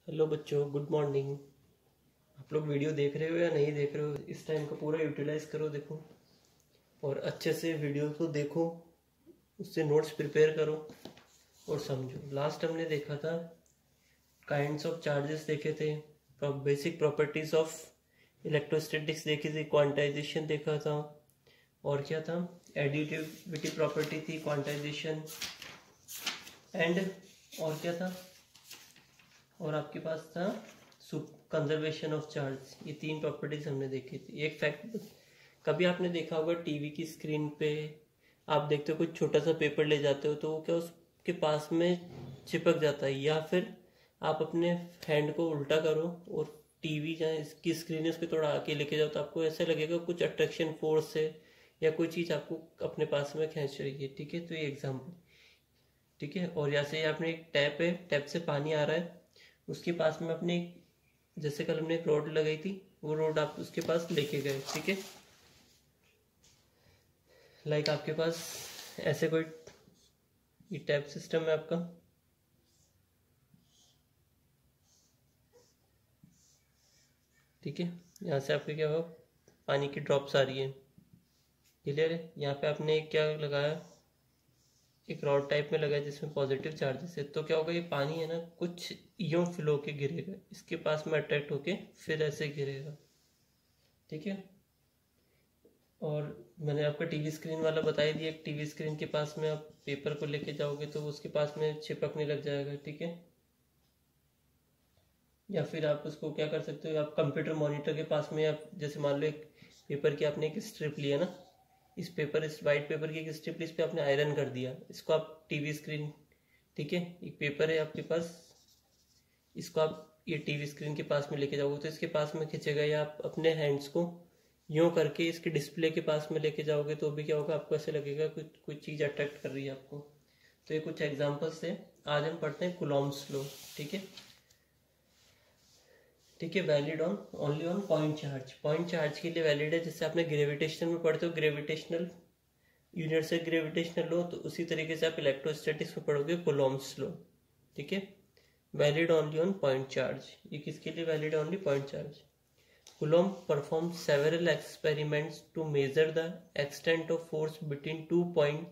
Hello बच्चों, good morning. आप लोग वीडियो देख रहे हो या नहीं देख रहे हो? इस टाइम का पूरा यूटिलाइज करो, देखो और अच्छे से वीडियो को देखो, उससे नोट्स प्रिपेयर करो और समझो। लास्ट हमने देखा था काइंड्स ऑफ चार्जेस देखे थे, बेसिक प्रॉपर्टीज ऑफ इलेक्ट्रोस्टैटिक्स देखी थी, क्वांटाइजेशन देखा था, और क्या था, एडिटिविटी प्रॉपर्टी थी, क्वांटाइजेशन एंड और क्या था, और आपके पास था कंजर्वेशन ऑफ चार्ज। ये तीन प्रॉपर्टीज हमने देखी थी। एक फैक्ट, कभी आपने देखा होगा टीवी की स्क्रीन पे आप देखते हो कुछ छोटा सा पेपर ले जाते हो तो वो क्या उसके पास में चिपक जाता है, या फिर आप अपने हैंड को उल्टा करो और टीवी जहाँ इसकी स्क्रीन है उस पर थोड़ा आके लेके जाओ तो आपको ऐसा लगेगा कुछ अट्रैक्शन फोर्स से या कोई चीज़ आपको अपने पास में खींच रही है। ठीक है, तो ये एग्जाम्पल। ठीक है, और जैसे आपने एक टैप है, टैप से पानी आ रहा है, उसके पास में अपने जैसे कल हमने एक रोड लगाई थी, वो रोड आप उसके पास लेके गए। ठीक है, लाइक आपके पास ऐसे कोई ये टैप सिस्टम है आपका, ठीक है, यहाँ से आपके क्या होगा, पानी की ड्रॉप्स आ रही है, क्लियर है। यहाँ पे आपने क्या लगाया, एक रॉड टाइप में लगा है जिसमें पॉजिटिव चार्जेस है, तो क्या होगा, ये पानी है ना कुछ यूं फ्लो के गिरेगा, इसके पास में अट्रैक्ट होके फिर ऐसे गिरेगा। ठीक है, और मैंने आपका टीवी स्क्रीन वाला बता ही दिया, टीवी स्क्रीन के पास में आप पेपर को लेके जाओगे तो उसके पास में चिपकने लग जाएगा। ठीक है, या फिर आप उसको क्या कर सकते हो, आप कंप्यूटर मॉनिटर के पास में, आप जैसे मान लो एक पेपर की आपने एक स्ट्रिप लिया ना, इस वाइट पेपर की एक स्ट्रिप इस पे आपने आयरन कर दिया, इसको आप टीवी स्क्रीन, ठीक है, एक पेपर है आपके पास, इसको आप ये टीवी स्क्रीन के पास में लेके जाओगे तो इसके पास में खींचेगा, या आप अपने हैंड्स को यूं करके इसके डिस्प्ले के पास में लेके जाओगे तो भी क्या होगा, आपको ऐसे लगेगा कुछ कुछ चीज़ अट्रैक्ट कर रही है आपको। तो ये कुछ एग्जांपल्स थे। आज हम पढ़ते हैं कूलॉम्स लॉ। ठीक है, ठीक है, valid on only on point charge. Point charge के लिए वैलिड है, जैसे आपने ग्रेविटेशनल में पढ़ते हो, ग्रेविटेशनल यूनिट से ग्रेविटेशनल लॉ, तो उसी तरीके से आप इलेक्ट्रोस्टैटिक्स में पढ़ोगे कूलॉम्स लॉ। ठीक है, valid only on point charge. ये किसके लिए वैलिड है? Only point charge. Coulomb performed several experiments to measure the extent of force between 2 point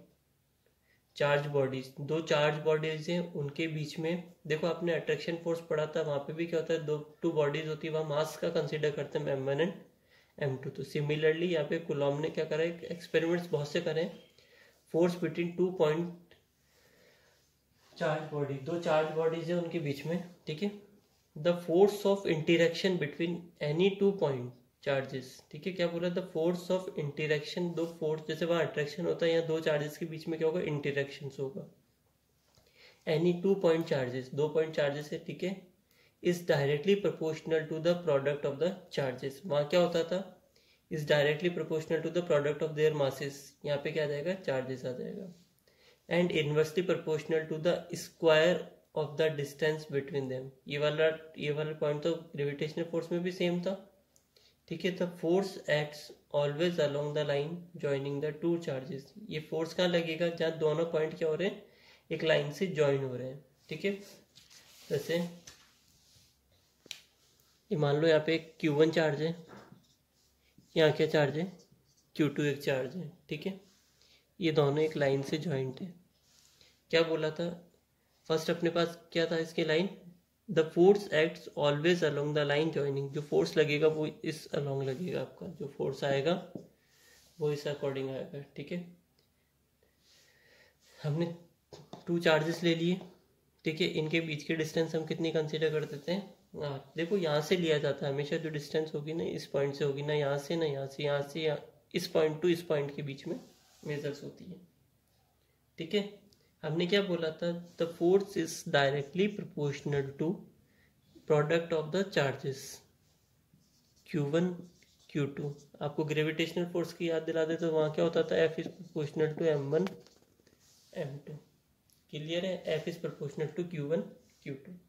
charge bodies। दो चार्ज बॉडीज हैं उनके बीच में, देखो आपने अट्रैक्शन फोर्स पढ़ा था, वहां पे भी क्या होता है, टू बॉडीज होती है, वहां मास का कंसीडर करते हैं M1 एंड M2। तो सिमिलरली यहाँ पे कुलॉम ने क्या करा, एक्सपेरिमेंट्स बहुत से करे, force between 2 point charge body, दो चार्ज बॉडीज है उनके बीच में। ठीक है, the force of interaction between any 2 point charges. ठीक है, क्या बोला, द फोर्स ऑफ इंटरेक्शन, दो फोर्स, जैसे वहां अट्रैक्शन होता है, यहाँ दो चार्जेस के बीच में क्या होगा, इंटरेक्शन होगा। Any 2 point charges, 2 point charges है, ठीक है, is directly proportional to the product of the charges. वहां क्या होता था, is directly proportional to the product of their masses, यहाँ पे क्या आ जाएगा, चार्जेस आ जाएगा, and inversely proportional to the square of the distance between them. ये वाला पॉइंट तो ग्रेविटेशनल फोर्स में भी सेम था। ठीक है, the force acts always along the line joining the two charges. ये फोर्स कहाँ लगेगा, जहाँ दोनों पॉइंट क्या हो रहे हैं, एक लाइन से ज्वाइन हो रहे हैं। ठीक है, जैसे ये मान लो यहाँ पे Q1 चार्ज है, यहाँ क्या चार्ज है, Q2 एक चार्ज है। ठीक है, ये दोनों एक लाइन से ज्वाइंट है। क्या बोला था, फर्स्ट अपने पास क्या था इसके line, the force acts always along the line joining. जो फोर्स लगेगा वो इस अलोंग लगेगा, आपका जो फोर्स आएगा वो इस अकॉर्डिंग आएगा। ठीक है, हमने 2 चार्जेस ले लिए। ठीक है, इनके बीच के डिस्टेंस हम कितनी कंसीडर कर देते हैं, देखो यहाँ से लिया जाता है हमेशा, जो डिस्टेंस होगी ना इस पॉइंट से होगी, ना यहाँ से ना यहाँ से, यहाँ से इस पॉइंट टू इस पॉइंट के बीच में मेजर्स होती है। ठीक है, हमने क्या बोला था, the force is directly proportional to product of the charges Q1 Q2। आपको ग्रेविटेशनल फोर्स की याद दिला दे तो वहां क्या होता था, F is proportional to M1 M2। Clear है, F is proportional to Q1 Q2।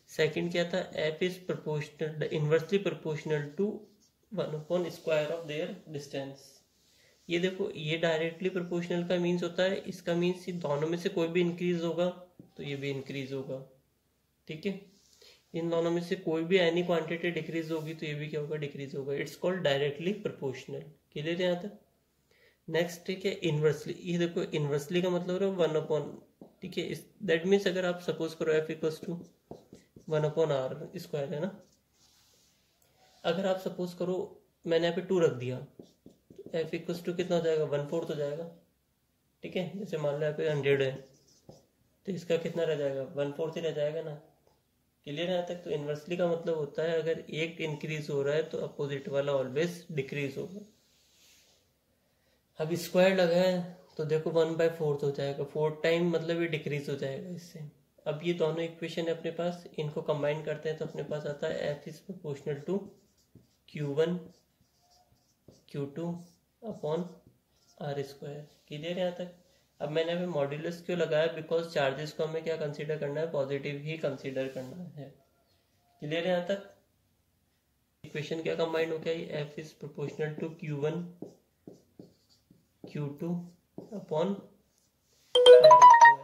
Second क्या था, F is proportional inversely proportional to 1/, square of their distance. ये देखो, ये डायरेक्टली प्रोपोर्शनल का मीन्स होता है, इसका मीन्स दोनों में से कोई भी इंक्रीज होगा तो ये भी इंक्रीज होगा। ठीक है, इन दोनों में से कोई भी एनी क्वांटिटी डिक्रीज होगी तो ये भी क्या होगा, डिक्रीज होगा। It's called directly proportional. Clear है यहाँ तक? नेक्स्ट ठीक है इनवर्सली। ये देखो इनवर्सली का मतलब है 1/, ठीक है। दैट मीन्स अगर आप सपोज करो F equals to 1/r square है ना, अगर आप सपोज करो मैंने यहाँ पे 2 रख दिया तो एफ इक्वल्स टू कितना हो जाएगा, 1/4 हो जाएगा, ठीक है। जैसे मान लो यहाँ पे 100 है तो इसका कितना रह जाएगा, 1/4 ही रह जाएगा ना। क्लियर है यहाँ तक? तो इनवर्सली का मतलब होता है अगर एक इंक्रीज हो रहा है तो अपोजिट वाला ऑलवेज डिक्रीज होगा। अब स्क्वायर लगा है तो देखो 1/4 हो जाएगा, 4 टाइम मतलब ये डिक्रीज हो जाएगा इससे। अब ये दोनों इक्वेशन है अपने पास, इनको कंबाइन करते हैं तो अपने पास आता है F is proportional to Q1 Q2 upon r square. Clear है यहाँ तक? अब मैंने अभी मॉड्यूलस क्यों लगाया, बिकॉज चार्जेस को हमें क्या कंसीडर करना है, पॉजिटिव ही कंसीडर करना है। क्लियर है यहाँ तक? इक्वेशन क्या कंबाइन हो गया, F is proportional to Q1 Q2 upon r square.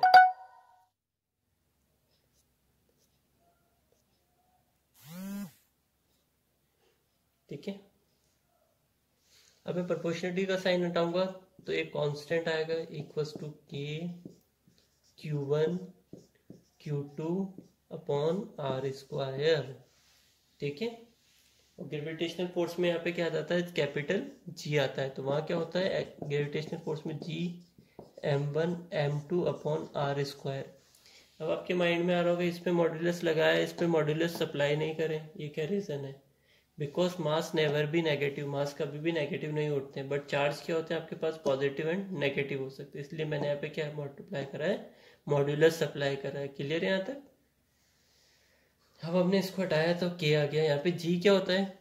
ठीक है। अब मैं प्रोपोर्शनलिटी का साइन हटाऊंगा तो एक कांस्टेंट आएगा इक्वल्स टू के Q1 Q2 upon r square. ठीक है। और ग्रेविटेशनल फोर्स में यहाँ पे क्या आ जाता है, कैपिटल जी आता है। तो वहाँ क्या होता है ग्रेविटेशनल फोर्स में जी m1 m2 upon r square. अब आपके माइंड में आ रहा होगा इस पे मॉड्यूलस लगाया, इस पे मॉड्यूलस सप्लाई नहीं करें, ये क्या रीजन है? Because mass never be negative, mass कभी भी नेगेटिव नहीं उठते हैं, बट चार्ज क्या होते हैं आपके पास, पॉजिटिव एंड नेगेटिव हो सकते हैं। इसलिए मैंने यहाँ पे क्या मल्टीप्लाई करा है, मॉड्यूलस सप्लाई करा है। क्लियर है यहाँ तक? अब हमने इसको हटाया तो के आ गया। यहाँ पे जी क्या होता है,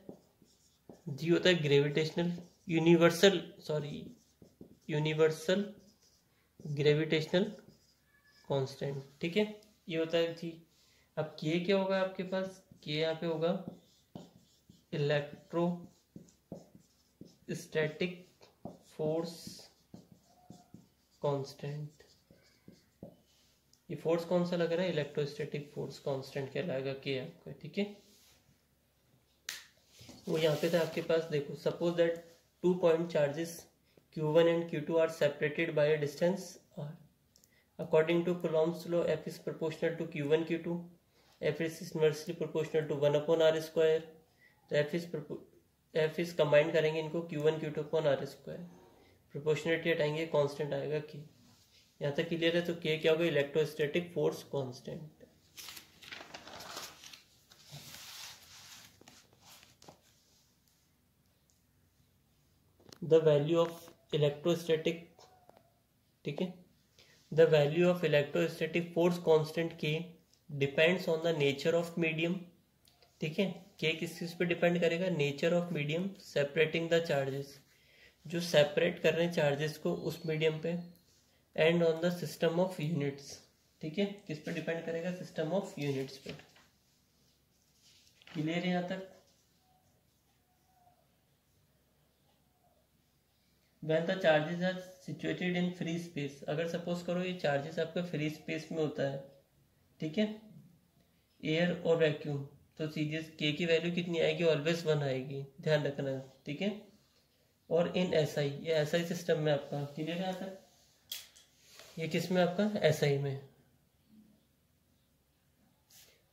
जी होता है ग्रेविटेशनल यूनिवर्सल ग्रेविटेशनल कांस्टेंट। ठीक है, ये होता है जी। अब के क्या होगा आपके पास, के यहाँ पे होगा इलेक्ट्रोस्टैटिक फोर्स कांस्टेंट। ये फोर्स कौन सा लग रहा है, इलेक्ट्रोस्टैटिक फोर्स कांस्टेंट कहलाएगा के आपका। ठीक है, वो यहाँ पे था आपके पास। देखो suppose that 2 point charges Q1 and Q2 are separated by a distance r। According to Coulomb's law F is proportional to Q1 Q2, F is inversely proportional to 1/r square. तो F इज कंबाइन करेंगे इनको Q1 Q2 upon r square, proportionality हटाएंगे, constant आएगा K। यहाँ तक clear है? तो K क्या होगा, electrostatic force constant. The value of electrostatic, ठीक है, the value of electrostatic force constant K depends on the nature of medium. ठीक है, K किस चीज पे डिपेंड करेगा, nature of medium separating the charges, जो सेपरेट कर रहे हैं चार्जेस को उस मीडियम पे, and on the system of units. ठीक है, किस पे डिपेंड करेगा, सिस्टम ऑफ यूनिट्स पे। क्लियर है यहाँ तक? When the charges are situated in free space, अगर सपोज करो ये चार्जेस आपका फ्री स्पेस में होता है, ठीक है, एयर और वैक्यूम, तो सीधे के की वैल्यू कितनी आएगी, ऑलवेज 1 आएगी, ध्यान रखना। ठीक है, और इन SI, ये SI सिस्टम में आपका। क्लियर है यहाँ तक? ये किस में आपका, SI में।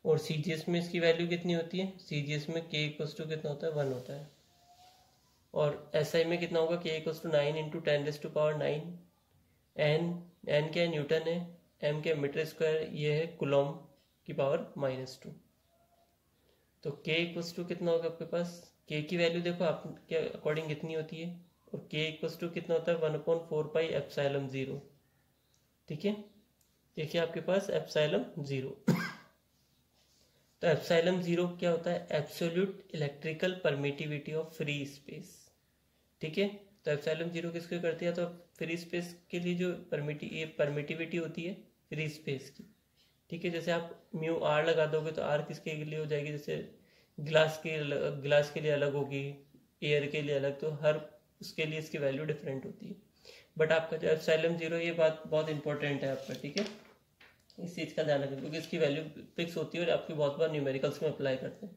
और CGS में इसकी वैल्यू कितनी होती है, CGS में K इक्वल्स टू कितना होता है, 1 होता है। और SI में कितना होगा, K इक्वल्स टू 9 × 10⁹ n क्या है, न्यूटन है, m क्या मीटर स्क्वायर, ये है कुलॉम की पावर -2। तो K इक्वल्स टू कितना होगा आपके पास, K की वैल्यू देखो आपके अकॉर्डिंग कितनी होती है, और K इक्वल्स टू कितना होता है, 1/4πε0। ठीक है, देखिए आपके पास ε0 तो ε0 क्या होता है, absolute electrical permittivity of free space. ठीक है, तो ε0 किसको करती है, तो फ्री स्पेस के लिए जो परमिटिविटी होती है फ्री स्पेस की। ठीक है, जैसे आप μr लगा दोगे तो r किसके लिए हो जाएगी, जैसे ग्लास के लिए अलग होगी, एयर के लिए अलग, तो हर उसके लिए इसकी वैल्यू डिफरेंट होती है। बट आपका जो ε0, ये बात बहुत इंपॉर्टेंट है आपका। ठीक है, इस चीज़ का ध्यान रखें क्योंकि इसकी वैल्यू फिक्स होती है और आपकी बहुत बार न्यूमेरिकल्स में अप्लाई करते हैं।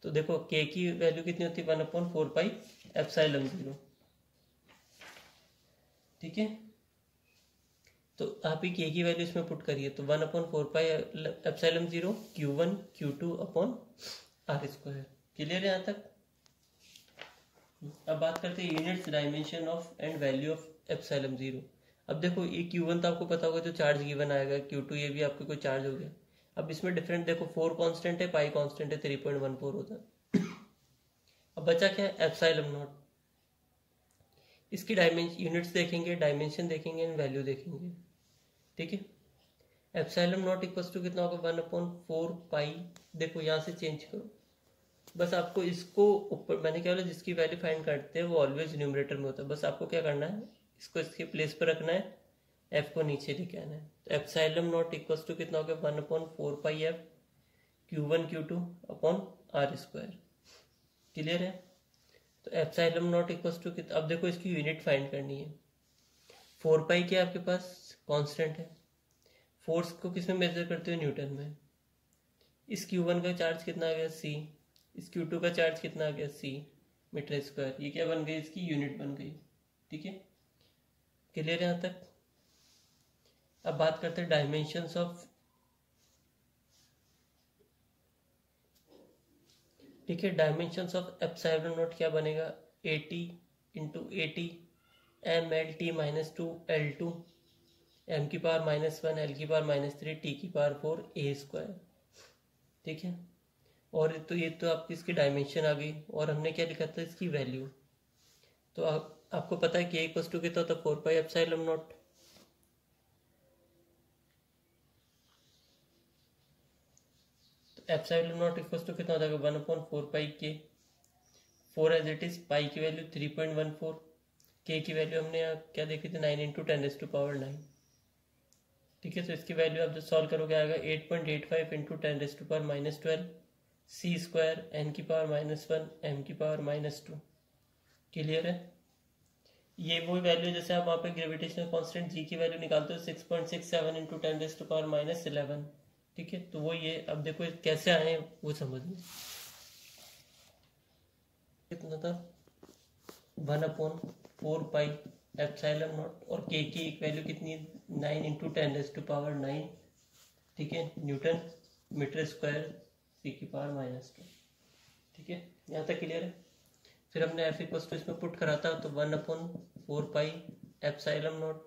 तो देखो के की वैल्यू कितनी होती है 1/4 पाई एप्सिलॉन 0। ठीक है, तो आप ही के की वैल्यू इसमें पुट करिए तो 1/4 pi epsilon 0 Q1 Q2 upon R square. Clear है यहाँ तक? अब बात करते हैं units, dimension of and value of epsilon 0। अब देखो ये Q1 तो आपको पता होगा जो चार्ज गिवन आएगा, Q2 ये भी आपको कोई चार्ज हो गया। अब इसमें डिफरेंट देखो 4 कांस्टेंट है, पाई कांस्टेंट है, 3.14 होता है। अब बचा क्या है एप्सिलॉन नॉट। इसकी डायमेंशन यूनिट्स देखेंगे, डायमेंशन देखेंगे एंड वैल्यू देखेंगे। ठीक है, एप्सिलॉन नॉट इक्वल्स टू कितना होगा 1/4 पाई। देखो यहाँ से चेंज करो, बस आपको इसको ऊपर मैंने क्या बोला जिसकी वैल्यू फाइंड करते हैं वो ऑलवेज न्यूमरेटर में होता है। बस आपको क्या करना है इसको इसके प्लेस पर रखना है, एफ को नीचे लेके आना है। तो एप्सिलॉन नॉट इक्वल्स टू कितना हो गया 1/4 pi F Q1 Q2 upon R square. Clear है? तो एप्सिलॉन नॉट इक्वल्स टू कितना, अब देखो इसकी यूनिट फाइंड करनी है। 4 पाई क्या आपके पास कांस्टेंट है, फोर्स को किस में मेजर करते हो न्यूटन में। इस Q1 का चार्ज कितना आ गया C, इस Q2 का चार्ज कितना आ गया C मीटर स्क्वायर। ये क्या बन गई इसकी यूनिट बन गई। ठीक है, क्लियर है यहाँ तक? अब बात करते हैं डायमेंशंस ऑफ। ठीक है, डायमेंशंस ऑफ एप्सिलॉन नॉट क्या बनेगा 80 into 80 ML_T-2 M⁻⁻1 L⁻⁻3 T⁻4 A square. ठीक है, और तो ये तो आपकी इसकी डायमेंशन आ गई और हमने क्या लिखा था इसकी वैल्यू। तो आपको पता है कि इक्वल्स टू कितना होता है 4 पाई एप्सिलॉन नॉट। तो एप्सिलॉन नॉट इक्वल्स टू कितना हो जाएगा 1/4 पाई के। 4 एज इट इज, पाई की वैल्यू 3.14, के की वैल्यू हमने यहाँ क्या देखी थी 9 × 10⁻⁹। ठीक है, तो इसकी वैल्यू आप जब सॉल्व करोगे आएगा 8.85 × 10⁻12 C square N⁻⁻1 M⁻⁻2। Clear है? ये वही वैल्यू जैसे आप वहाँ पे ग्रेविटेशनल कांस्टेंट G की वैल्यू निकालते हो 6.67 × 10⁻11। ठीक है, तो वो ये अब देखो कैसे आए वो समझ लो। कितना था 1/4 पाई एप्सिलॉन नॉट और के की एक वैल्यू कितनी है 9 × 10⁻⁹। ठीक है, न्यूटन मीटर स्क्वायर C⁻²। ठीक है, यहाँ तक क्लियर है? फिर हमने एफ इक्वल्स टू इसमें पुट करा था तो 1/4 पाई एप्सिलॉन नॉट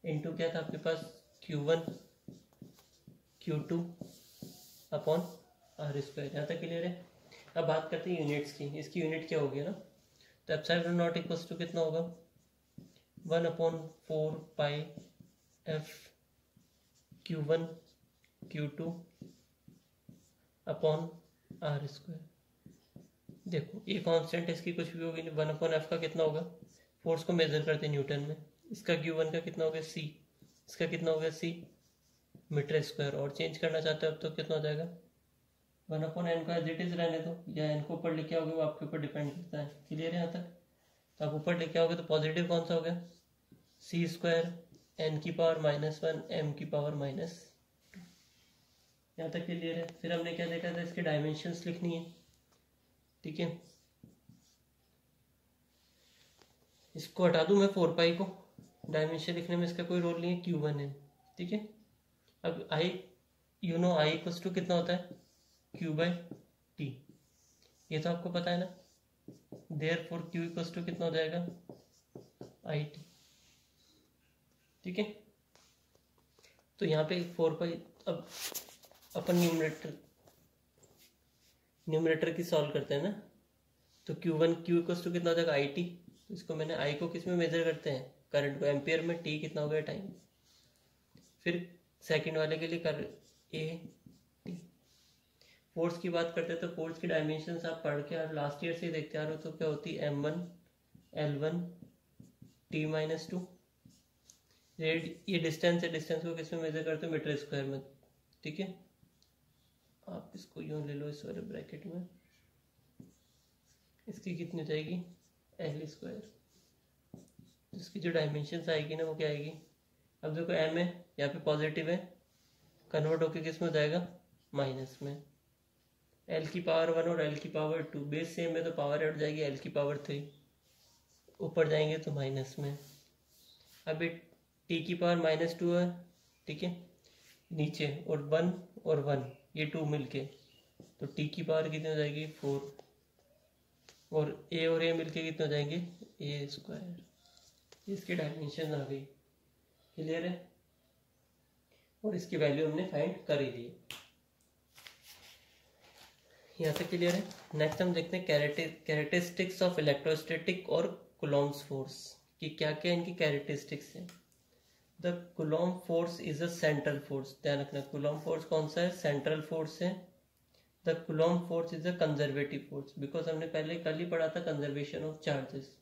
इंटू क्या था आपके पास Q1 Q2 upon R square. यहाँ तक क्लियर है? अब बात करते हैं यूनिट्स की। इसकी यूनिट क्या होगी ना, तो एप्सिलॉन नॉट इक्वल्स टू कितना होगा 1/4 pi F Q1 Q2 upon R square. देखो ये कांस्टेंट है, इसकी कुछ भी होगी नहीं। 1/f का कितना होगा, फोर्स को मेजर करते हैं न्यूटन में। इसका Q1 का कितना हो गया C, इसका कितना हो गया C मीटर स्क्वायर। और चेंज करना चाहते हो अब तो कितना हो जाएगा 1/n को एज इट इज रहने दो, या n को ऊपर लिखे होगे वो आपके ऊपर डिपेंड करता है। क्लियर है यहाँ तक? तो आप ऊपर लिखे होगे तो पॉजिटिव कौन सा हो गया C स्क्वायर N⁻⁻1 M⁻⁻2। यहाँ तक क्लियर है? फिर हमने क्या देखा था इसके डायमेंशंस लिखनी है। ठीक है, इसको हटा दूं मैं 4 पाई को, डायमेंशन लिखने में इसका कोई रोल नहीं है, Q1 है। ठीक है, अब I you know I equals to कितना होता है Q/T, ये तो आपको पता है ना। देयरफॉर Q इक्वल्स टू कितना हो जाएगा IT। ठीक है, तो यहाँ पे 4 पाई। अब अपन न्यूमरेटर की सॉल्व करते हैं ना, तो Q1 Q इक्वल्स टू कितना हो जाएगा IT। तो इसको मैंने I को किस में मेजर करते हैं करंट को एम्पियर में, T कितना हो गया टाइम। फिर सेकंड वाले के लिए कर AT। फोर्स की बात करते हैं तो फोर्स की डायमेंशंस आप पढ़ के और लास्ट ईयर से ही देखते आ रहे हो, तो क्या होती है M1 L1 T-2। ये डिस्टेंस है, डिस्टेंस को किस में मेजर करते हो मीटर स्क्वायर में। ठीक है, आप इसको यूं ले लो इस वाले ब्रैकेट में, इसकी कितनी हो जाएगी L स्क्वायर। इसकी जो डायमेंशंस आएगी ना वो क्या आएगी, अब देखो M है यहाँ पे पॉजिटिव है कन्वर्ट होके किस में हो जाएगा, माइनस में। एल की पावर 1 और एल की पावर 2 बेस सेम है तो पावर हट जाएगी, एल की पावर 3 ऊपर जाएंगे तो माइनस में। अभी टी की पावर -2 है, ठीक है, नीचे, और 1 और 1 ये 2 मिलके, तो टी की पावर कितनी हो जाएगी 4, और ए मिलके कितने हो जाएंगे a²। इसकी डायमेंशन आ गई, क्लियर है, और इसकी वैल्यू हमने फाइंड कर ही दी। यहाँ तक क्लियर है। नेक्स्ट हम देखते हैं कैरेक्टरिस्टिक्स ऑफ इलेक्ट्रोस्टैटिक और कूलॉम्स फोर्स कि क्या क्या इनकी कैरेक्टरिस्टिक्स हैं। The Coulomb force is a central force, ध्यान रखना कूलॉम फोर्स कौन सा है, सेंट्रल फोर्स है। The Coulomb force is a conservative force, because हमने पहले कल ही पढ़ा था कंजर्वेशन ऑफ चार्जेस।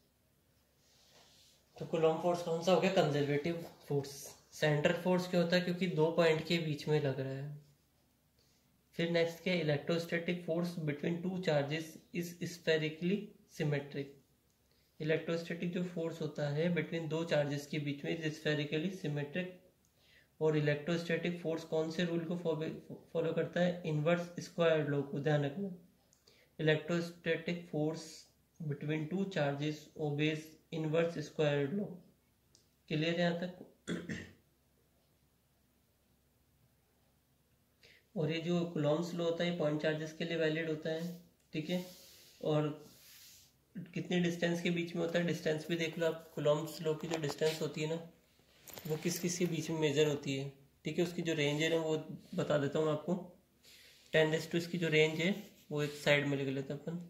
तो कूलॉम फोर्स कौन सा हो गया, कंजर्वेटिव फोर्स। सेंट्रल फोर्स क्यों होता है, क्योंकि 2 पॉइंट के बीच में लग रहा है। फिर नेक्स्ट क्या, electrostatic force between 2 charges is spherically symmetric. Electrostatic जो फोर्स होता है बिटवीन 2 चार्जेस के बीच में इज स्फेरिकली सिमेट्रिक। और इलेक्ट्रोस्टैटिक फोर्स कौन से रूल को फॉलो करता है, इनवर्स स्क्वायर लॉ को, ध्यान रखना। Electrostatic force between 2 charges obeys inverse square law. Clear है यहाँ तक। और ये जो कूलॉम्स लॉ होता है पॉइंट चार्जेस के लिए वैलिड होता है, ठीक है। और कितनी डिस्टेंस के बीच में होता है, डिस्टेंस भी देख लो आप। कूलॉम्स लॉ की जो डिस्टेंस होती है ना, वो किस किस के बीच में मेजर होती है, ठीक है। उसकी जो रेंज है ना वो बता देता हूँ आपको। 10⁻², इसकी जो रेंज है वो एक साइड में लिख लेते हैं अपन।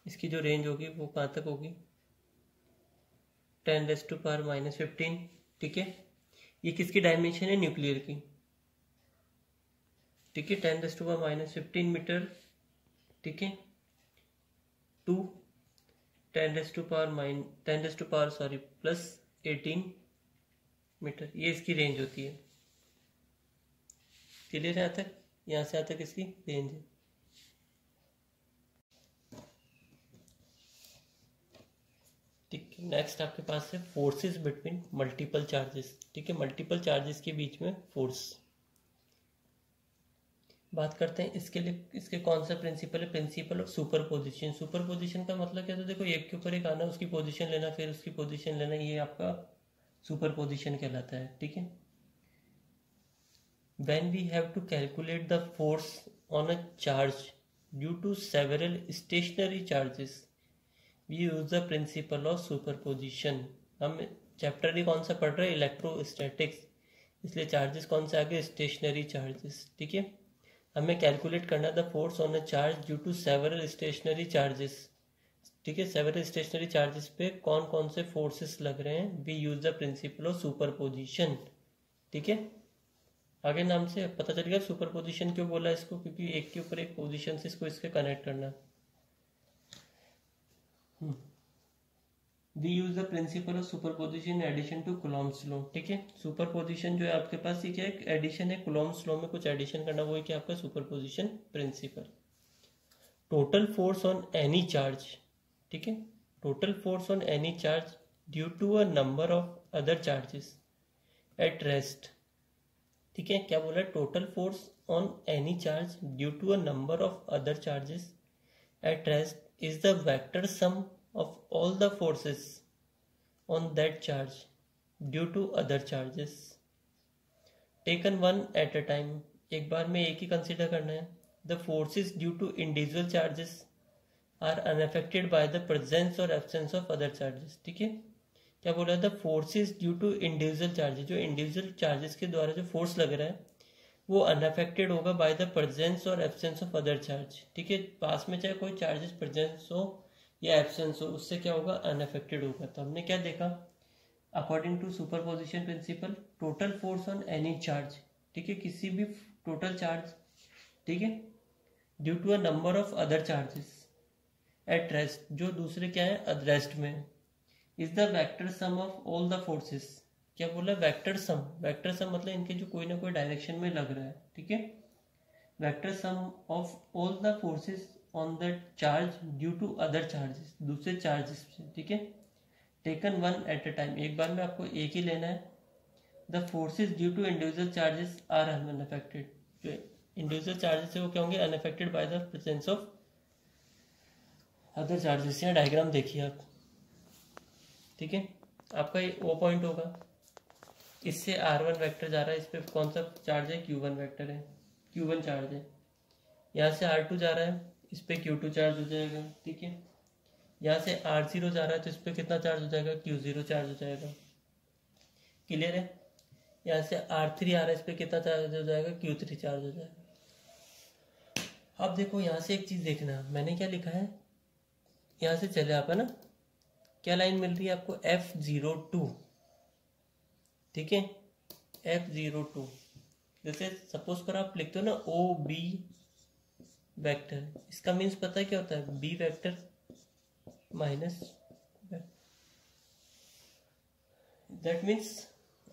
इसकी जो रेंज होगी वो कहाँ तक होगी, 10⁻⁻15, ठीक है। ये किसकी डायमेंशन है, न्यूक्लियर की, ठीक है। 10⁻⁻15 मीटर, ठीक है, टू 10⁻+18 मीटर, ये इसकी रेंज होती है। क्लियर है यहाँ तक, यहाँ से यहाँ तक इसकी रेंज है। ठीक है, नेक्स्ट आपके पास है फोर्सेस बिटवीन मल्टीपल चार्जेस, ठीक है। मल्टीपल चार्जेस के बीच में फोर्स बात करते हैं। इसके लिए इसके कौन सा प्रिंसिपल है, प्रिंसिपल ऑफ सुपरपोजिशन। सुपरपोजिशन का मतलब क्या, तो देखो एक के ऊपर एक आना, उसकी पोजीशन लेना, फिर उसकी पोजीशन लेना, ये आपका सुपरपोजिशन कहलाता है, ठीक है। When we have to calculate the force on a charge due to several stationary charges we use the principle of superposition. हम चैप्टर ही कौन सा पढ़ रहे हैं, इलेक्ट्रोस्टैटिक्स, इसलिए चार्जेस कौन से आगे, स्टेशनरी चार्जेस, ठीक है। हमें कैलकुलेट करना the force on a charge due to several stationary charges, ठीक है। सेवरल स्टेशनरी चार्जेस पे कौन कौन से फोर्सेस लग रहे हैं, we use the principle of superposition, ठीक है। आगे नाम से पता चल गया सुपरपोजिशन क्यों बोला इसको, क्योंकि एक के ऊपर एक पोजीशन से इसको इसके कनेक्ट करना। We use the principle of superposition addition to Coulomb's law, ठीक है। सुपरपोजिशन जो है आपके पास ये क्या है, एडिशन है। कूलॉम्स लॉ में कुछ एडिशन करना, वो है क्या आपका superposition principle. Total force on any charge, ठीक है। Total force on any charge due to a number of other charges at rest, ठीक है। क्या बोला, total force on any charge due to a number of other charges at rest is the vector sum of all the forces on that charge due to other charges taken one at a time। एक बार में एक ही consider करना है। the forces due to individual charges are unaffected by the presence or absence of other charges, ठीक है। क्या बोला, the forces due to individual charges, जो individual charges के द्वारा जो फोर्स लग रहा है वो unaffected होगा by the presence or absence of other charge, ठीक है। पास में चाहे कोई चार्जेस प्रेजेंस हो या एब्सेंस हो, उससे क्या होगा, अनअफेक्टेड होगा। तो हमने क्या देखा, according to superposition principle, total force on any charge, ठीक है, किसी भी टोटल चार्ज, ठीक है, due to a number of other charges at rest, जो दूसरे क्या है रेस्ट में, is the vector sum of all the forces. क्या बोला, वेक्टर सम। वेक्टर सम मतलब इनके जो कोई ना कोई डायरेक्शन में लग रहा है, ठीक है। Vector sum of all the forces on that charge due to other charges, दूसरे चार्जेस से, ठीक है। Taken one at a time, एक बार में आपको एक ही लेना है। The forces due to individual charges are unaffected. जो इंडिविजुअल चार्जेस है वो क्या होंगे, unaffected by the presence of other charges. यहाँ डायग्राम देखिए आप, ठीक है, आपका वो पॉइंट होगा, इससे R1 वेक्टर जा रहा है, इस पर कौन सा चार्ज है, Q1 वेक्टर है, Q1 चार्ज है। यहाँ से R2 जा रहा है, इस पर Q2 चार्ज हो जाएगा, ठीक है। यहाँ से R0 जा रहा है तो इस पर कितना चार्ज हो जाएगा, Q0 चार्ज हो जाएगा, क्लियर है। यहाँ से R3 आ रहा है, इस पर कितना चार्ज हो जाएगा, Q3 चार्ज हो जाएगा। अब देखो यहाँ से एक चीज देखना, मैंने क्या लिखा है, यहाँ से चले आप, है ना, क्या लाइन मिल रही है आपको, F02, ठीक है, F02। जैसे सपोज करो आप लिखते हो ना OB वेक्टर, इसका मीन्स पता है क्या होता है, B vector minus, that means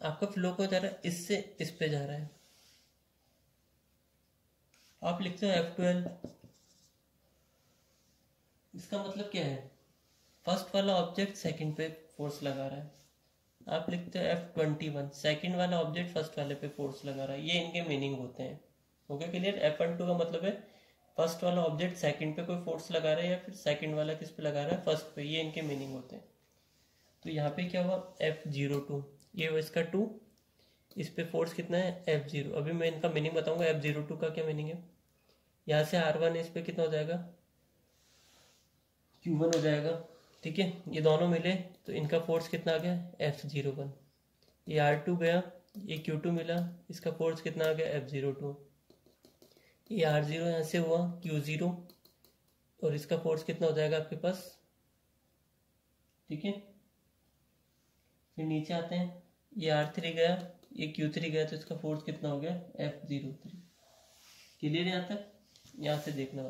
आपका फ्लो को जा रहा है, इससे इस पे जा रहा है। आप लिखते हो F12, इसका मतलब क्या है, फर्स्ट वाला ऑब्जेक्ट सेकंड पे फोर्स लगा रहा है। आप लिखते हो F21, सेकंड वाला ऑब्जेक्ट फर्स्ट वाले पे फोर्स लगा रहा है। ये इनके मीनिंग होते हैं, हो गया क्लियर। F12 का मतलब है फर्स्ट वाला ऑब्जेक्ट सेकंड पे कोई फोर्स लगा रहा है, या फिर सेकंड वाला किस पे लगा रहा है, फर्स्ट पे, ये इनके मीनिंग होते हैं। तो यहाँ पे क्या हुआ, F02, ये हुआ इसका 2, इस पे फोर्स कितना है, F0। अभी मैं इनका मीनिंग बताऊंगा, F02 का क्या मीनिंग है। यहाँ से R1 इस पे कितना हो जाएगा, Q1 हो जाएगा, ठीक है। ये दोनों मिले तो इनका फोर्स कितना आ गया, F01। ये R2 गया, ये Q2 मिला, इसका फोर्स कितना आ गया, F02। ये R0 यहाँ से हुआ Q0, और इसका फोर्स कितना हो जाएगा आपके पास, ठीक है। फिर नीचे आते हैं, ये R3 गया, ये Q3 गया, तो इसका फोर्स कितना हो गया, F03। क्लियर यहाँ तक। यहाँ से देखना,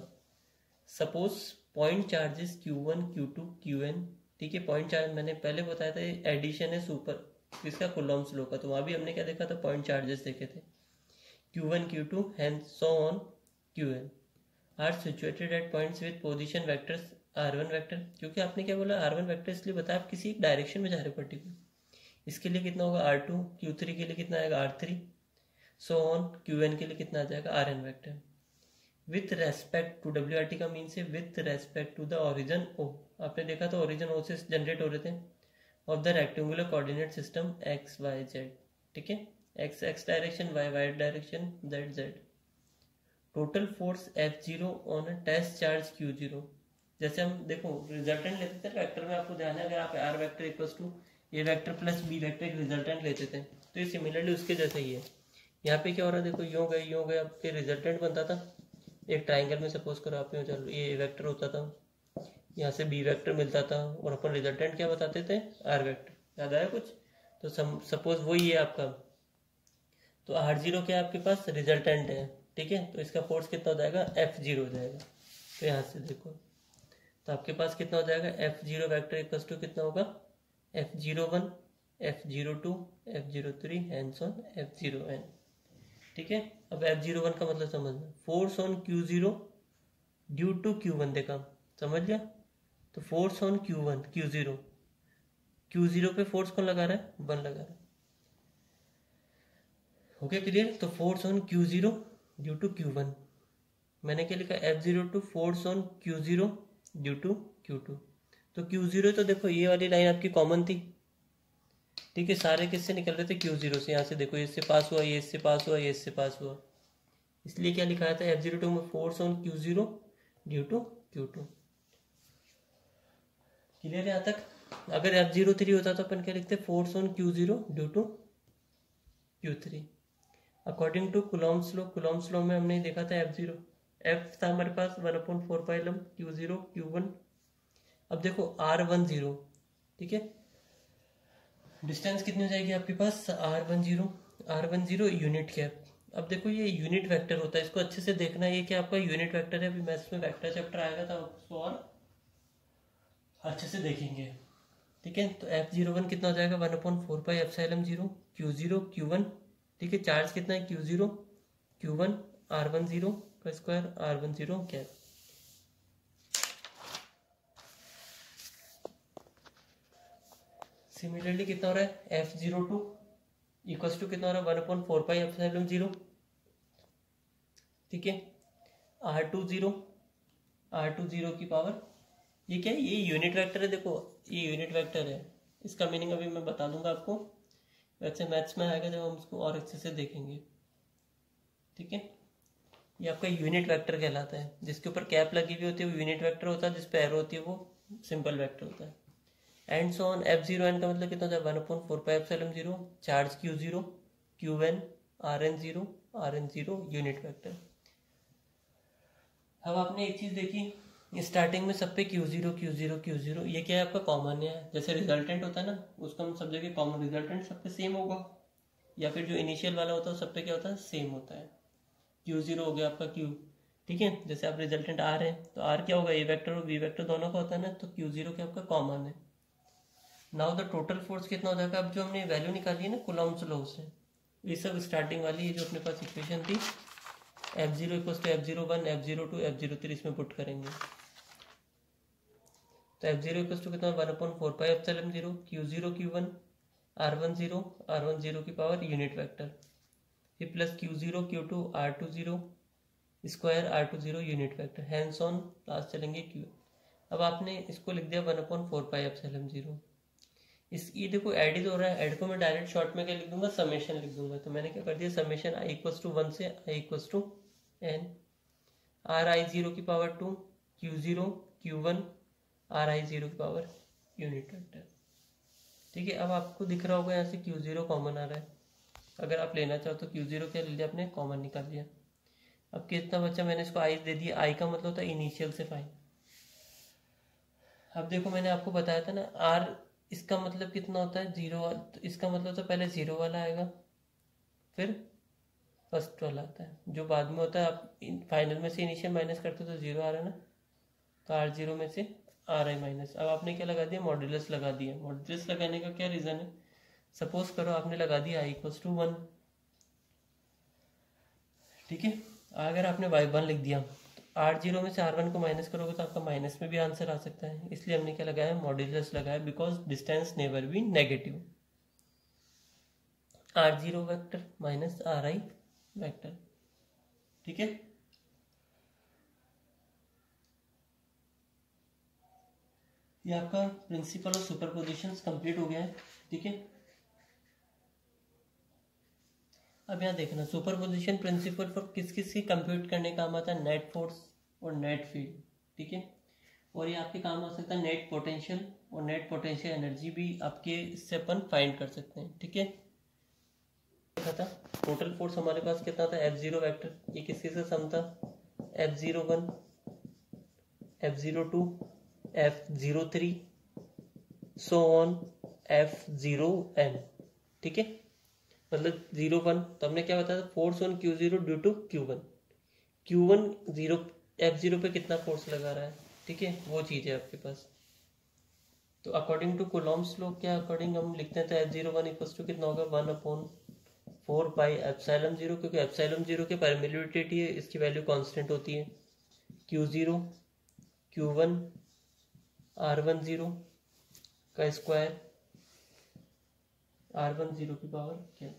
suppose point charges Q1 Q2 Qn, ठीक है। पॉइंट चार्ज मैंने पहले बताया था, एडिशन है सुपर किसका, कूलम्ब्स लॉ का। तो वहां भी हमने क्या देखा था, पॉइंट चार्जेस देखे थे, Q1 Q2 and so on Qn are situated at points with position vectors R1 vector. क्योंकि आपने क्या बोला, R1 वेक्टर इसलिए बताया आप किसी डायरेक्शन में जा रहे हो पर्टिकुलर, इसके लिए कितना होगा R2, Q3 के लिए कितना आएगा R3, so on Qn के लिए कितना आ जाएगा Rn vector. With respect to, WRT का मीन से with respect to the origin O। आपने देखा था ओरिजिन O से जनरेट हो रहे थे, of the rectangular coordinate system XYZ, ठीक है। X X direction, Y Y direction, Z Z। Total force F0 on a test charge Q0। जैसे हम देखो रिजल्टेंट लेते थे वेक्टर में, आपको ध्यान है, अगर आप R vector equals to A vector plus B vector एक रिजल्टेंट लेते थे, तो ये सिमिलरली उसके जैसा ही है। यहाँ पे क्या हो रहा है, देखो यूं गए, आपके रिजल्टेंट बनता था एक ट्राइंगल में। सपोज करो आप चलो ये वेक्टर होता था, यहाँ से B वेक्टर मिलता था, और अपन रिजल्टेंट क्या बताते थे, R वेक्टर। याद आया कुछ। तो सपोज वही है आपका, तो R0 क्या आपके पास रिजल्टेंट है, ठीक है। तो इसका फोर्स कितना हो जाएगा, F0 हो जाएगा। तो यहाँ से देखो, तो आपके पास कितना हो जाएगा, F0 वेक्टर इक्वल टू कितना होगा, F01 F02 F03 and so F0n, ठीक है। अब F01 का मतलब समझना, force on Q0 due to Q1, देखा समझ लिया। तो फोर्स ऑन Q1 Q0 पे फोर्स कौन लगा रहा है, 1 लगा रहा है, ओके क्लियर। तो force on Q0 due to Q1, मैंने क्या लिखा, F02 force on Q0 due to Q2। तो Q0 तो देखो ये वाली लाइन आपकी कॉमन थी, ठीक है। सारे किससे निकल रहे थे, Q0 से। यहाँ से देखो ये इससे पास हुआ, ये इससे पास हुआ, ये इससे पास हुआ, इसलिए क्या लिखा था, F02 में force on Q0 due to Q2। Clear है यहाँ तक। अगर F03 होता तो अपन क्या लिखते, force on Q0 due to Q3। According to Coulomb's law में हमने देखा था F0, F था हमारे पास 1/4π Q0 Q1। अब देखो R10, ठीक है, डिस्टेंस कितनी हो जाएगी आपके पास, R10 यूनिट कैप। अब देखो ये यूनिट वेक्टर होता है, इसको अच्छे से देखना, ये क्या आपका यूनिट वेक्टर है। अभी मैथ्स में वेक्टर चैप्टर आएगा तो उसको और अच्छे से देखेंगे, ठीक है। तो F01 कितना हो जाएगा, 1/4πε0 Q0 Q1, ठीक है। चार्ज कितना है, Q0 Q1 R10 का स्क्वायर R10 कैप। सिमिलरली कितना हो रहा है, F02 इक्वल्स टू कितना हो रहा है 1/4 पाई एप्सिलॉन 0, ठीक है। r2 0 की पावर, ये क्या है, ये यूनिट वेक्टर है, देखो ये यूनिट वेक्टर है, इसका मीनिंग अभी मैं बता दूंगा आपको, वैसे मैथ्स में आएगा जब हम उसको और अच्छे से देखेंगे, ठीक है। ये आपका यूनिट वेक्टर कहलाता है, जिसके ऊपर कैप लगी हुई होती है वो यूनिट वेक्टर होता है, जिस पे एरो होती है वो सिंपल वेक्टर होता है। एंड सो ऑन F0n का मतलब कितना होता है 1/4 pi epsilon 0 charge Q0 Qn Rn0 unit vector. अब आपने एक चीज देखी, स्टार्टिंग में सब पे Q0 ये क्या है आपका कॉमन है, जैसे रिजल्टेंट होता है ना उसका हम सब जगह कॉमन, रिजल्टेंट सब पे सेम होगा, या फिर जो इनिशियल वाला होता है सब पे क्या होता है सेम होता है। Q0 हो गया आपका Q, ठीक है। जैसे आप रिजल्टेंट R है तो R क्या होगा, ए वेक्टर और बी वेक्टर दोनों का होता है ना, तो Q0 क्या आपका कॉमन है। नाउ द टोटल फोर्स कितना हो जाएगा, अब जो हमने वैल्यू निकाली है ना कूलम्ब्स लॉ से, ये सब स्टार्टिंग वाली जो अपने पास इक्वेशन थी F0 equals to F01 F02 F03 इसमें पुट करेंगे, तो F0 इक्वल्स टू कितना 1/4 pi epsilon 0 Q0 Q1 R10 की पावर यूनिट वेक्टर, फिर plus Q0 Q2 R20 square R20 unit vector, hands on last चलेंगे Q। अब आपने इसको लिख दिया 1/4 पाई एप्सिलॉन 0, इस ये देखो ऐड ही तो हो रहा है, ऐड को मैं डायरेक्ट शॉर्ट में क्या लिख दूंगा समेशन लिख दूंगा, तो मैंने क्या कर दिया समेशन i इक्वल्स टू 1 से i equals to n Ri0 की पावर 2 Q0 Q1 Ri0 की पावर यूनिट वेक्टर, ठीक है। अब आपको दिख रहा होगा यहाँ से Q0 कॉमन आ रहा है, अगर आप लेना चाहो तो Q0 क्या ले लिया आपने कॉमन निकाल लिया। अब कितना बच्चा, मैंने इसको i दे दिया, i का मतलब होता है इनिशियल से फाइन। अब देखो मैंने आपको बताया था ना r, इसका मतलब कितना होता है 0, तो इसका मतलब तो पहले 0 वाला आएगा फिर फर्स्ट वाला आता है, जो बाद में होता है आप फाइनल में से इनिशियल माइनस करते हो तो 0 आ रहा है ना, तो R0 में से Ri माइनस। अब आपने क्या लगा दिया मॉड्यूलस लगा दिया, मॉड्यूलस लगाने का क्या रीजन है, सपोज करो आपने लगा दिया i इक्वल्स टू 1, ठीक है। अगर आपने y1 लिख दिया तो R0 में से R1 को माइनस करोगे तो आपका माइनस में भी आंसर आ सकता है, इसलिए हमने क्या लगाया मॉड्यूलस लगाया, because distance never be negative. R0 vector minus Ri vector, ठीक है। ये आपका प्रिंसिपल ऑफ सुपरपोजिशन कंप्लीट हो गया है, ठीक है। अब यहाँ देखना सुपरपोजिशन प्रिंसिपल फॉर किस किस की कंप्यूट करने का काम आता है, नेट फोर्स और नेट फील्ड, ठीक है। और ये आपके काम आ सकता है नेट पोटेंशियल, और नेट पोटेंशियल एनर्जी भी आपके इससे अपन फाइंड कर सकते हैं, ठीक है। देखा था टोटल फोर्स हमारे पास कितना था F0 वेक्टर, ये किसके से सम था F01 F02 F03 so on F0n, ठीक है। मतलब 0 1 तो हमने क्या बताया था force on Q0 due to Q1 0 F0 पे कितना फोर्स लगा रहा है, ठीक है, वो चीज है आपके पास। तो अकॉर्डिंग टू कूलॉम्स लॉ क्या अकॉर्डिंग हम लिखते हैं तो F01 इक्वल्स टू कितना होगा 1/4 पाई एप्सिलॉन 0, क्योंकि एप्सिलॉन 0 की परमिलिविटी है, इसकी वैल्यू कांस्टेंट होती है, Q0 Q1 R10 का स्क्वायर R10 की पावर क्या,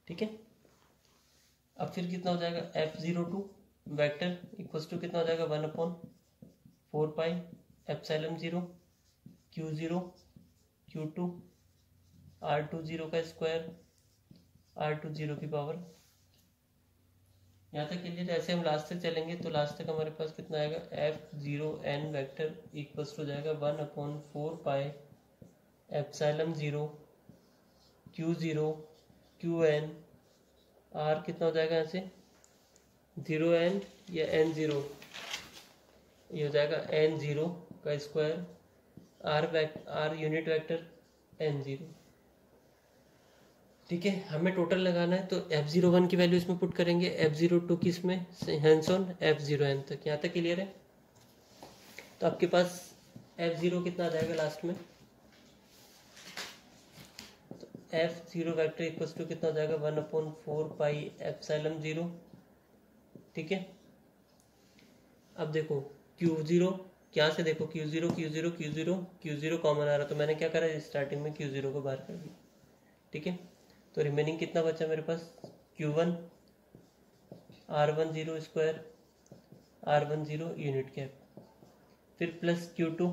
ठीक है। अब फिर कितना हो जाएगा F02 वेक्टर इक्वल्स टू कितना हो जाएगा 1/4 pi epsilon 0 Q0 Q2 R20 का स्क्वायर R20 की पावर। यहाँ तक क्लियर, ऐसे हम लास्ट तक चलेंगे तो लास्ट तक हमारे पास कितना आएगा F0n वेक्टर इक्वल्स टू जाएगा 1/4 pi epsilon 0 Q0 Qn R कितना हो जाएगा यहाँ से 0n या n0, ये हो जाएगा n0 का square R unit vector n0, ठीक है। हमें टोटल लगाना है तो F01 की वैल्यू इसमें पुट करेंगे, F02 की इसमें, हैंड्स ऑन F0n तक, यहाँ तक क्लियर है। तो आपके पास F0 कितना आ जाएगा लास्ट में, तो F0 वेक्टर इक्वल्स टू कितना हो जाएगा 1/4 पाई एप्सिलॉन 0, ठीक है। अब देखो Q0, क्या से देखो Q0 Q0 Q0 Q0 common आ रहा, तो मैंने क्या करा, स्टार्टिंग में Q0 को बाहर कर दिया। ठीक है, तो रिमेनिंग कितना बचा मेरे पास, Q1 R10 square R10 unit cap, फिर plus Q2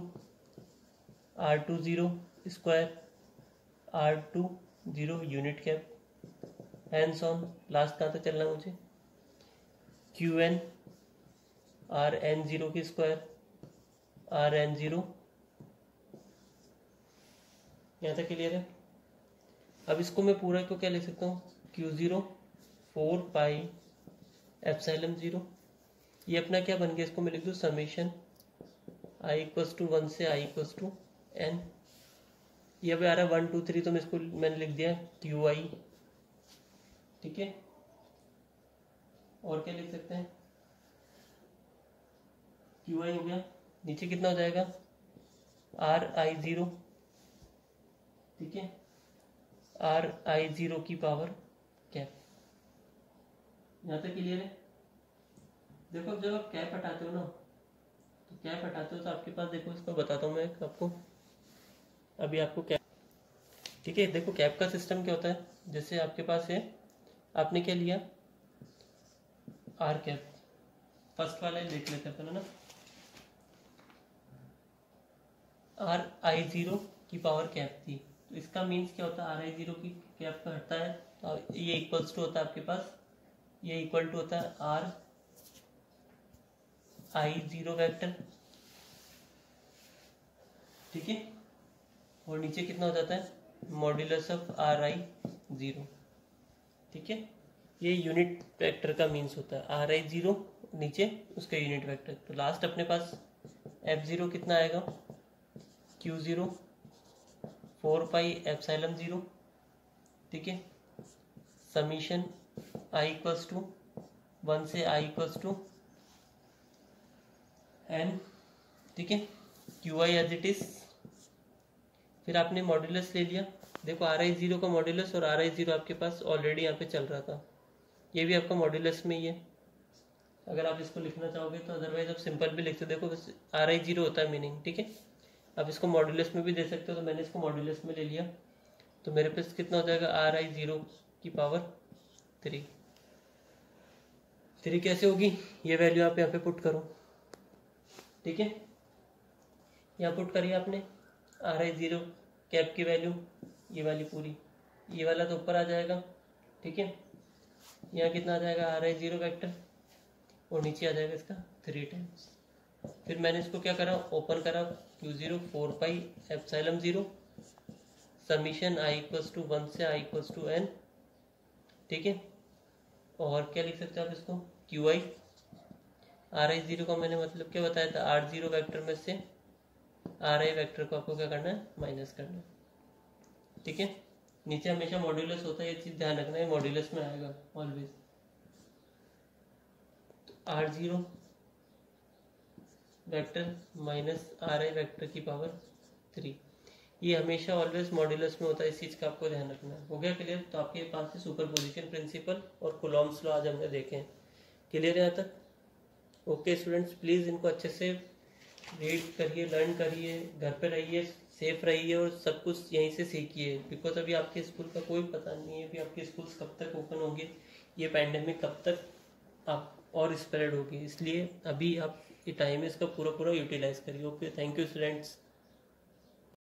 R20 square R20 unit cap, hands on, last कहाँ तक चलना मुझे, Qn Rn0 की स्क्वायर Rn0, यहाँ तक क्लियर है। अब इसको मैं पूरा को क्या लिख सकता हूँ, Q0 4 पाई एप्सिलॉन 0, ये अपना क्या बन गया, इसको मैं लिख दूँ समेशन I = 1 से I = n, ये अभी आ रहा है 1 2 3, तो मैं इसको मैंने लिख दिया QI। ठीक है, और क्या लिख सकते हैं, QI हो गया, नीचे कितना हो जाएगा RI0, ठीक है, RI0 की पावर कैप, यहाँ तक क्लियर है। देखो जब आप कैप हटाते हो ना, तो कैप हटाते हो तो आपके पास, देखो इसको बताता हूँ मैं आपको, अभी आपको कैप, ठीक है, देखो कैप का सिस्टम क्या होता है, जैसे आपके पास है, आपने क्या लिया आर कैप, फर्स्ट वाला देख लेते हैं पहले ना, RI0 की पावर कैप थी, तो इसका मीन्स क्या होता है, RI0 की कैप का हटता है तो ये इक्वल्स टू होता है आपके पास, ये इक्वल टू होता है RI0 वेक्टर, ठीक है, और नीचे कितना हो जाता है मॉड्यूलस ऑफ RI0, ठीक है, ये यूनिट वेक्टर का मीन्स होता है, RI0 नीचे उसका यूनिट वेक्टर, तो लास्ट अपने पास F0 कितना आएगा, Q0 4 पाई एप्सिलॉन 0, ठीक है, समीशन I = 1 से I = n, ठीक है, QI एज इट इज, फिर आपने मॉड्यूलस ले लिया, देखो RI0 का मॉड्यूलस और RI0 आपके पास ऑलरेडी यहाँ पे चल रहा था, ये भी आपका मॉड्यूलस में ही है, अगर आप इसको लिखना चाहोगे तो, अदरवाइज आप सिंपल भी लिखते, देखो बस RI0 होता है मीनिंग, ठीक है, आप इसको मॉड्यूलस में भी दे सकते हो, तो मैंने इसको मॉड्यूलस में ले लिया, तो मेरे पास कितना हो जाएगा RI0 की पावर 3 कैसे होगी, ये वैल्यू आप यहाँ पे पुट करो, ठीक है, यहाँ पुट करिए आपने RI0 कैप की वैल्यू, ये वाली पूरी, ये वाला तो ऊपर आ जाएगा, ठीक है, यहाँ कितना आ जाएगा RI0 वेक्टर, और नीचे आ जाएगा इसका 3 टाइम्स, फिर मैंने इसको क्या करा, ओपन करा, Q0 4 pi epsilon 0 summation I = 1 से I = n, ठीक है, और क्या लिख सकते हैं आप इसको, QI, RI0 का मैंने मतलब क्या बताया था, R0 वेक्टर में से RI वेक्टर को आपको क्या करना है, माइनस करना है, ठीक है, नीचे हमेशा मॉड्यूलस होता है, ये चीज ध्यान रखना है, मॉड्यूलस में आएगा ऑलवेज, तो R0 vector minus RI vector की पावर 3, ये हमेशा ऑलवेज मॉड्यूलस में होता है, इस चीज का आपको ध्यान रखना है। हो गया क्लियर, तो आपके पास है सुपरपोजिशन प्रिंसिपल और कूलॉम्स लॉ आज हमने देखे हैं, क्लियर है यहाँ तक। ओके स्टूडेंट्स, प्लीज इनको अच्छे से रीड करिए, लर्न करिए, घर पे रहिए, सेफ रहिए और सब कुछ यहीं से सीखिए, बिकॉज अभी आपके स्कूल का कोई पता नहीं है, अभी आपके स्कूल्स कब तक ओपन होंगे, ये पैंडेमिक कब तक आप और स्प्रेड होगी, इसलिए अभी आप ये टाइम है, इसका पूरा पूरा यूटिलाइज करिए। Okay, thank you students.